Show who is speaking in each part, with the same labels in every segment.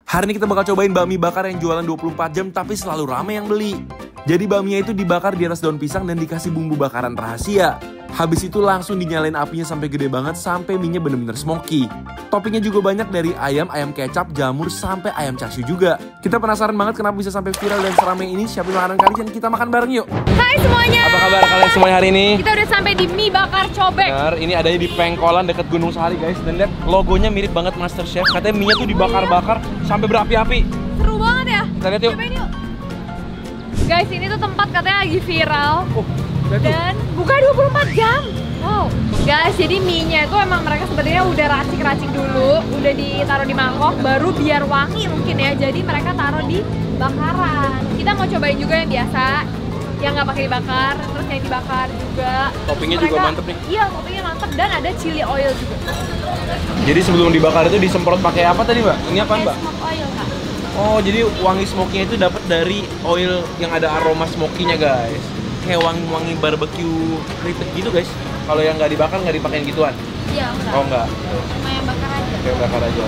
Speaker 1: Hari ini kita bakal cobain bakmi bakar yang jualan 24 jam tapi selalu ramai yang beli. Jadi bakminya itu dibakar di atas daun pisang dan dikasih bumbu bakaran rahasia. Habis itu langsung dinyalain apinya sampai gede banget sampai mie-nya bener-bener smoky. Toppingnya juga banyak dari ayam kecap, jamur, sampai ayam chashu juga. Kita penasaran banget kenapa bisa sampai viral dan seramai ini. Siapin makanan kalian, kita makan bareng yuk.
Speaker 2: Hai semuanya.
Speaker 1: Apa kabar kalian semuanya hari ini?
Speaker 2: Kita udah sampai di mie bakar cobek.
Speaker 1: Benar, ini adanya di Pengkolan dekat Gunung Sahari guys. Dan lihat logonya mirip banget MasterChef. Katanya mie-nya tuh dibakar-bakar sampai berapi-api.
Speaker 2: Seru banget ya.
Speaker 1: Kita lihat yuk.
Speaker 2: Cobain yuk. Guys, ini tuh tempat katanya lagi viral. Dan buka 24 jam. Wow. Guys, jadi mie-nya itu emang mereka sebenarnya udah racik-racik dulu, udah ditaruh di mangkok, baru biar wangi mungkin ya. Jadi mereka taruh di bakaran. Kita mau cobain juga yang biasa, yang nggak pakai dibakar, terus yang dibakar juga.
Speaker 1: Toppingnya juga mantep nih.
Speaker 2: Iya, toppingnya mantep dan ada chili oil juga.
Speaker 1: Jadi sebelum dibakar itu disemprot pakai apa tadi, Mbak? Ini apaan, Mbak?
Speaker 2: Smoke oil, Kak.
Speaker 1: Oh, jadi wangi smoky-nya itu dapat dari oil yang ada aroma smoky-nya, guys. Kayak wangi-wangi barbecue ribet gitu, guys. Kalau yang nggak dibakar nggak dipakein gituan?
Speaker 2: Iya, enggak.
Speaker 1: Oh, enggak.
Speaker 2: Cuma yang bakar aja.
Speaker 1: Kayak bakar aja.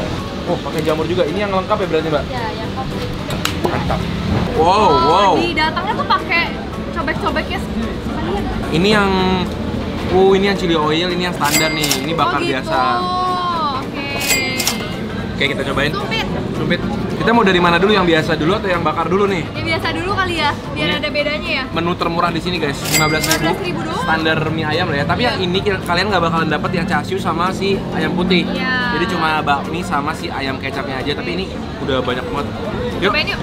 Speaker 1: Oh, pakai jamur juga. Ini yang lengkap ya berarti, Mbak?
Speaker 2: Ya, yang komplit.
Speaker 1: Mantap. Wow.
Speaker 2: Di datangnya tuh pakai cobek-cobeknya sekalian.
Speaker 1: Ini yang ini yang chili oil, ini yang standar nih. Ini bakar
Speaker 2: gitu.
Speaker 1: biasa. Oke, kita cobain. Sumpit. Kita mau dari mana dulu? Yang biasa dulu atau yang bakar dulu nih?
Speaker 2: Yang biasa dulu kali ya, biar ada bedanya ya.
Speaker 1: Menu termurah di sini guys, 15.000.
Speaker 2: 15.000 doang.
Speaker 1: Standar mie ayam lah ya. Tapi yang ini kalian nggak bakalan dapat yang chashu sama si ayam putih.
Speaker 2: Iya.
Speaker 1: Jadi cuma bakmi sama si ayam kecapnya aja. Tapi ini udah banyak banget. Yuk.
Speaker 2: Cobain yuk.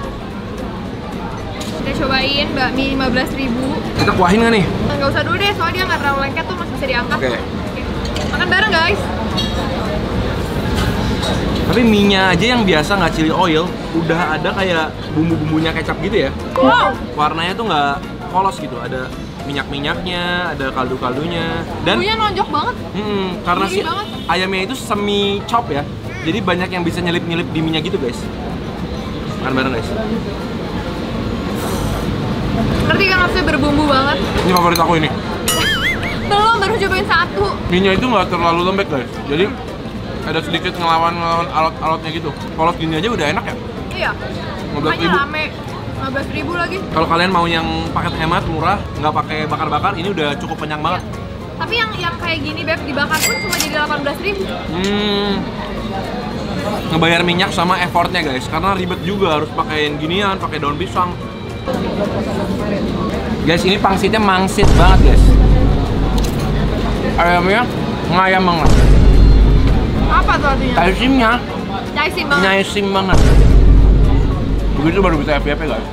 Speaker 2: Kita cobain bakmi 15.000.
Speaker 1: Kita kuahin nggak nih?
Speaker 2: Nggak usah dulu deh, soalnya dia nggak terlalu lengket tuh, masih bisa diangkat.
Speaker 1: Oke.
Speaker 2: Makan bareng guys.
Speaker 1: Tapi mie-nya aja yang biasa nggak chili oil, udah ada kayak bumbu-bumbunya kecap gitu ya.
Speaker 2: Wow.
Speaker 1: Warnanya tuh nggak polos gitu, ada minyak-minyaknya, ada kaldu-kaldunya. Dan
Speaker 2: bumbunya nonjok banget.
Speaker 1: Karena si
Speaker 2: Gurih banget.
Speaker 1: ayamnya itu semi chop ya, jadi banyak yang bisa nyelip-nyelip di mie-nya gitu guys. Makan bareng guys.
Speaker 2: Ngerti kan maksudnya berbumbu banget.
Speaker 1: Ini favorit aku ini.
Speaker 2: Belum, baru cobain satu.
Speaker 1: Mie-nya itu nggak terlalu lembek guys, jadi ada sedikit ngelawan alot-alotnya gitu. Polos gini aja udah enak ya.
Speaker 2: Iya.
Speaker 1: 15.000.
Speaker 2: Makanya rame. 15.000 lagi.
Speaker 1: Kalau kalian mau yang paket hemat, murah, nggak pakai bakar-bakar, ini udah cukup kenyang banget.
Speaker 2: Tapi yang kayak gini Beb dibakar pun cuma jadi 18.000.
Speaker 1: Ngebayar minyak sama effortnya guys, karena ribet juga harus pakein ginian, pakai daun pisang. Guys, ini pangsitnya mangsit banget guys. Ayamnya ngayam banget.
Speaker 2: Apa tuh artinya?
Speaker 1: Caisimnya
Speaker 2: Caisim banget.
Speaker 1: nyaisim banget. Begitu baru bisa FYP guys.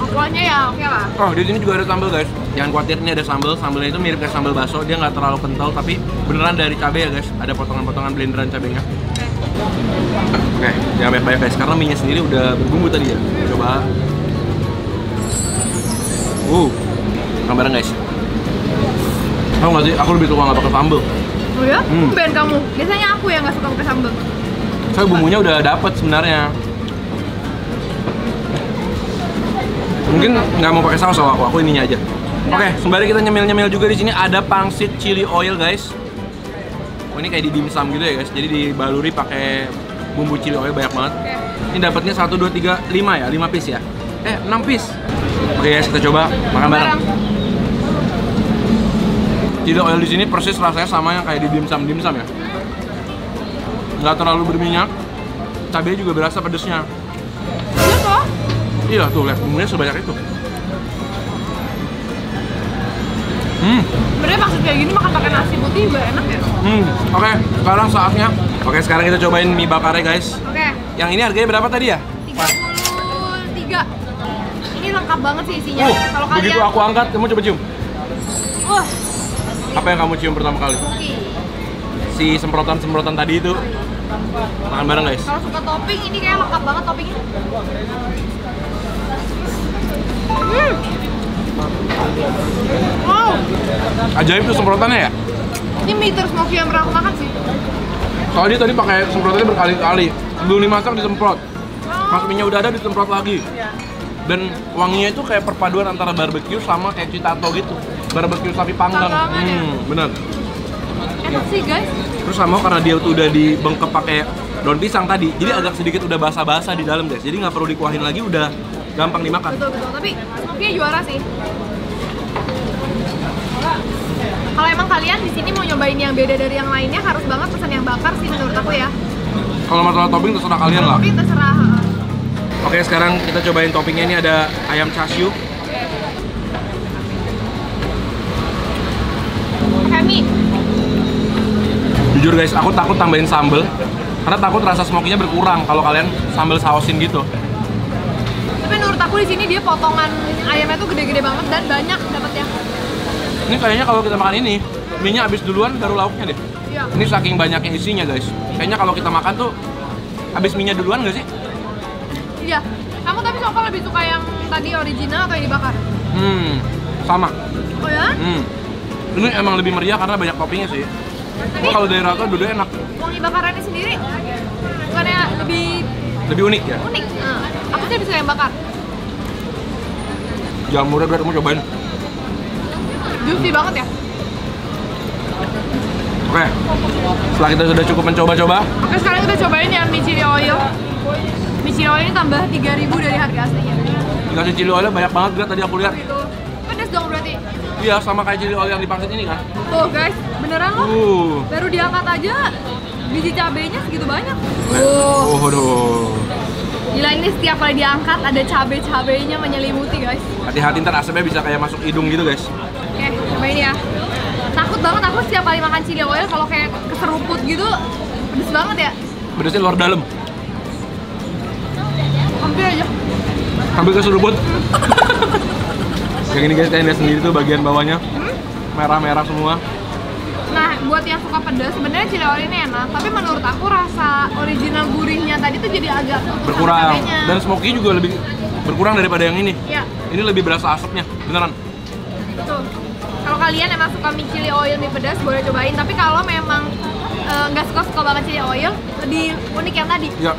Speaker 2: Pokoknya ya oke lah.
Speaker 1: Oh, di sini juga ada sambal guys. Jangan khawatir, ini ada sambal. Sambalnya itu mirip kayak sambal bakso. Dia nggak terlalu kental, tapi beneran dari cabai ya guys. Ada potongan-potongan blenderan cabenya. Oke, jangan banyak-banyak guys, karena mie-nya sendiri udah berbumbu tadi ya. Coba. Makan bareng guys. Tahu nggak sih, aku lebih suka nggak pakai sambal.
Speaker 2: Oh ya? Ben kamu. Biasanya aku yang nggak suka pakai sambal.
Speaker 1: Saya bumbunya udah dapet sebenarnya. Mungkin nggak mau pakai saus sama aku ininya aja. Oke, sembari kita nyemil-nyemil juga di sini ada pangsit chili oil guys. Oh, ini kayak di dimsum gitu ya guys. Jadi dibaluri pakai bumbu chili oil banyak banget. Ini dapatnya 1, 2, 3, 5 ya, 5 piece ya. 6 piece. Oke guys, kita coba makan bareng. Chili oil di sini persis rasanya sama yang kayak di dimsum ya. Nggak terlalu berminyak. Cabenya juga berasa pedesnya.
Speaker 2: Iya kok?
Speaker 1: Iya tuh, lihat bumbunya sebanyak itu.
Speaker 2: Sebenarnya maksud kayak gini makan pakai nasi putih juga enak ya.
Speaker 1: Oke, sekarang saatnya. Oke, sekarang kita cobain mie bakarnya guys.
Speaker 2: Oke.
Speaker 1: Yang ini harganya berapa tadi ya?
Speaker 2: 33. Ini lengkap banget sih isinya. Kalau kalian
Speaker 1: Begitu aku angkat, kamu coba cium. Apa yang kamu cium pertama kali?
Speaker 2: Cookie.
Speaker 1: Si semprotan-semprotan tadi itu. Makan bareng guys.
Speaker 2: Kalau suka topping ini kayak lengkap banget toppingnya. Wow.
Speaker 1: Ajaib tuh semprotannya ya?
Speaker 2: Ini mie tersmoky yang pernah aku makan sih.
Speaker 1: Soalnya dia tadi pakai semprotannya berkali-kali. Sebelum dimasak disemprot. Pas mie-nya udah ada disemprot lagi. Dan wanginya itu kayak perpaduan antara barbecue sama kayak citato gitu. Barbecue sapi panggang.
Speaker 2: Ya?
Speaker 1: Bener.
Speaker 2: Enak sih guys.
Speaker 1: Terus sama karena dia tuh udah dibengkep pakai daun pisang tadi, jadi agak sedikit udah basah-basah di dalam guys. Jadi nggak perlu dikuahin lagi, udah gampang dimakan.
Speaker 2: Betul. Tapi smoky juara sih. Kalau emang kalian di sini mau nyobain yang beda dari yang lainnya, harus banget pesan yang bakar sih menurut aku ya.
Speaker 1: Kalau masalah topping terserah kalian lah.
Speaker 2: Tapi terserah.
Speaker 1: Oke, sekarang kita cobain toppingnya. Ini ada ayam chashu.
Speaker 2: Kami.
Speaker 1: Jujur guys, aku takut tambahin sambal karena takut rasa smokinya berkurang kalau kalian sambal sausin gitu.
Speaker 2: Tapi menurut aku di sini dia potongan ayamnya tuh gede-gede banget dan banyak dapatnya.
Speaker 1: Ini kayaknya kalau kita makan ini, mie-nya habis duluan baru lauknya deh.
Speaker 2: Iya.
Speaker 1: Ini saking banyaknya isinya guys. Kayaknya kalau kita makan tuh habis mie-nya duluan nggak sih?
Speaker 2: Iya. Kamu tapi Sofa lebih suka yang tadi original atau yang dibakar?
Speaker 1: Sama.
Speaker 2: Oh ya?
Speaker 1: Ini emang lebih meriah karena banyak toppingnya sih.
Speaker 2: Tapi
Speaker 1: Kalau dari rata dulu enak.
Speaker 2: wangi bakarannya sendiri bukannya
Speaker 1: Lebih unik ya?
Speaker 2: unik? Aku sih lebih suka yang bakar.
Speaker 1: Jamurnya biar kamu cobain.
Speaker 2: Juicy banget ya.
Speaker 1: Oke. Setelah kita sudah cukup mencoba-coba,
Speaker 2: Oke, sekarang kita cobain yang mie chili oil. Mie chili oil ini tambah 3.000 dari harga aslinya.
Speaker 1: dikasih chili oil banyak banget Grat, tadi aku lihat.
Speaker 2: Gitu. Pedas dong berarti.
Speaker 1: Iya, sama kayak chili oil yang di pangsit ini kan.
Speaker 2: Tuh guys, beneran loh. Baru diangkat aja biji cabenya segitu banyak.
Speaker 1: Aduh.
Speaker 2: Gila, ini setiap kali diangkat ada cabe-cabenya menyelimuti guys.
Speaker 1: Hati-hati ntar asapnya bisa kayak masuk hidung gitu guys.
Speaker 2: Oke, cobain ya. Takut banget aku setiap kali makan chili oil kalau kayak keseruput gitu, pedes banget ya.
Speaker 1: Pedasnya luar dalam.
Speaker 2: Hampir aja.
Speaker 1: Hampir keseruput. Kayak gini guys, kalian lihat sendiri tuh bagian bawahnya merah-merah semua.
Speaker 2: Nah, buat yang suka pedas, sebenarnya chili oil ini enak. Tapi menurut aku rasa original gurihnya tadi tuh jadi agak
Speaker 1: Berkurang.
Speaker 2: cabenya.
Speaker 1: Dan smoky juga lebih berkurang daripada yang ini.
Speaker 2: Iya.
Speaker 1: Ini lebih berasa asapnya, beneran.
Speaker 2: Tuh. Kalau kalian emang suka mie chili oil mie pedas boleh cobain, tapi kalau memang nggak suka banget chili oil, lebih unik yang tadi.
Speaker 1: Ya,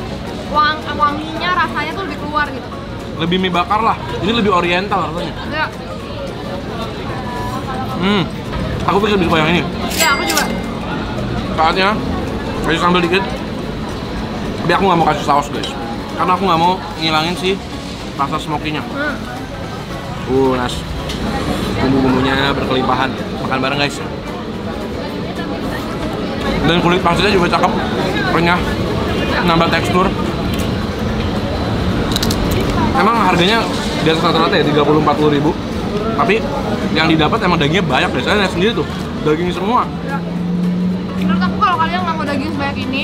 Speaker 2: Wanginya rasanya tuh lebih keluar gitu.
Speaker 1: lebih mie bakar lah. Ini lebih oriental rasanya.
Speaker 2: Ya,
Speaker 1: Aku pikir lebih suka yang ini.
Speaker 2: ya aku juga.
Speaker 1: Saatnya kasih sambal dikit. Tapi aku nggak mau kasih saus guys, karena aku nggak mau ngilangin si rasa smokinya. Nas. Bumbu-bumbunya berkelimpahan. Makan bareng guys. Dan kulit pangsitnya juga cakep, renyah, nambah tekstur. Emang harganya di atas rata-rata ya 30-40 ribu. Tapi yang didapat emang dagingnya banyak guys. Saya lihat sendiri tuh, daging semua.
Speaker 2: Ya. Menurut aku kalau kalian nggak mau daging sebanyak ini,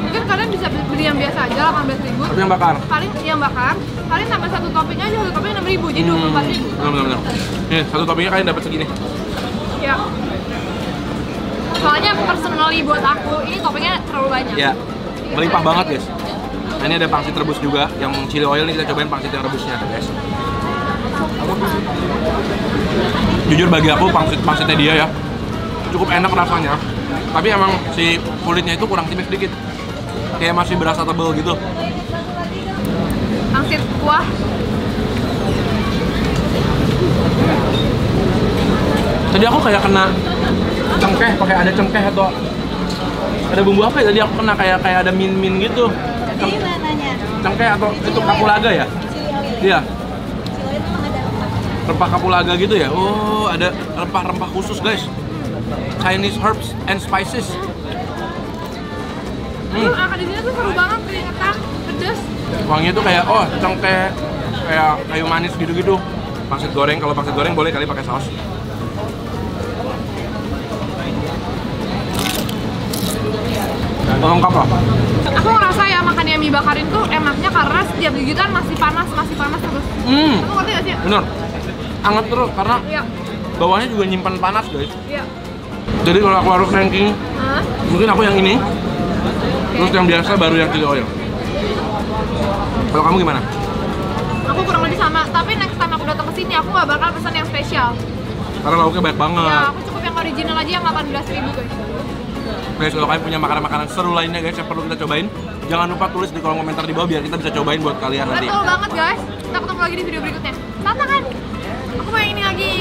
Speaker 2: mungkin kalian bisa beli yang biasa aja 18.000.
Speaker 1: Tapi yang bakar.
Speaker 2: Paling yang bakar, kalian tambah satu topping aja, satu topping 6.000, jadi 24.000.
Speaker 1: Benar-benar. Nih, satu toppingnya kalian dapat segini.
Speaker 2: Ya. Soalnya personally buat aku, ini toppingnya terlalu banyak.
Speaker 1: Ya, melimpah banget guys. Nah, ini ada pangsit rebus juga, yang chili oil nih kita cobain pangsit yang rebusnya guys. Jujur bagi aku pangsitnya dia ya cukup enak rasanya, tapi emang si kulitnya itu kurang tipis dikit, kayak masih berasa tebel gitu.
Speaker 2: Pangsit kuah.
Speaker 1: Tadi aku kayak kena cengkeh, pakai ada cengkeh atau ada bumbu apa ya? Tadi aku kena kayak ada min gitu.
Speaker 3: Jadi mananya?
Speaker 1: Cengkeh atau itu kapulaga ya? Iya. Rempah kapulaga gitu ya? Oh, ada rempah-rempah khusus guys. Chinese herbs and spices.
Speaker 2: Di sini tuh seru banget, keringetan, pedas.
Speaker 1: Wanginya tuh kayak, oh cengkeh, kayak kayu manis gitu-gitu. Pangsit goreng, kalau pangsit goreng boleh kali pakai saus. Lengkap lah.
Speaker 2: Aku ngerasa ya makannya mie bakarin tuh enaknya karena setiap gigitan masih panas terus. Kamu ngerti gak sih?
Speaker 1: Bener. Anget terus karena
Speaker 2: Iya.
Speaker 1: bawahnya juga nyimpan panas guys.
Speaker 2: Iya.
Speaker 1: Jadi kalau aku harus ranking, mungkin aku yang ini. Terus yang biasa baru yang chili oil. Kalau kamu gimana?
Speaker 2: Aku kurang lebih sama, tapi next time aku datang ke sini aku nggak bakal pesan yang spesial.
Speaker 1: Karena lauknya banyak banget.
Speaker 2: Ya, aku cukup yang original aja yang 18.000 guys.
Speaker 1: Guys, kalau kalian punya makanan-makanan seru lainnya guys yang perlu kita cobain, jangan lupa tulis di kolom komentar di bawah biar kita bisa cobain buat kalian nanti.
Speaker 2: Betul banget guys. Kita ketemu lagi di video berikutnya. Tata kan? Aku mau yang ini lagi.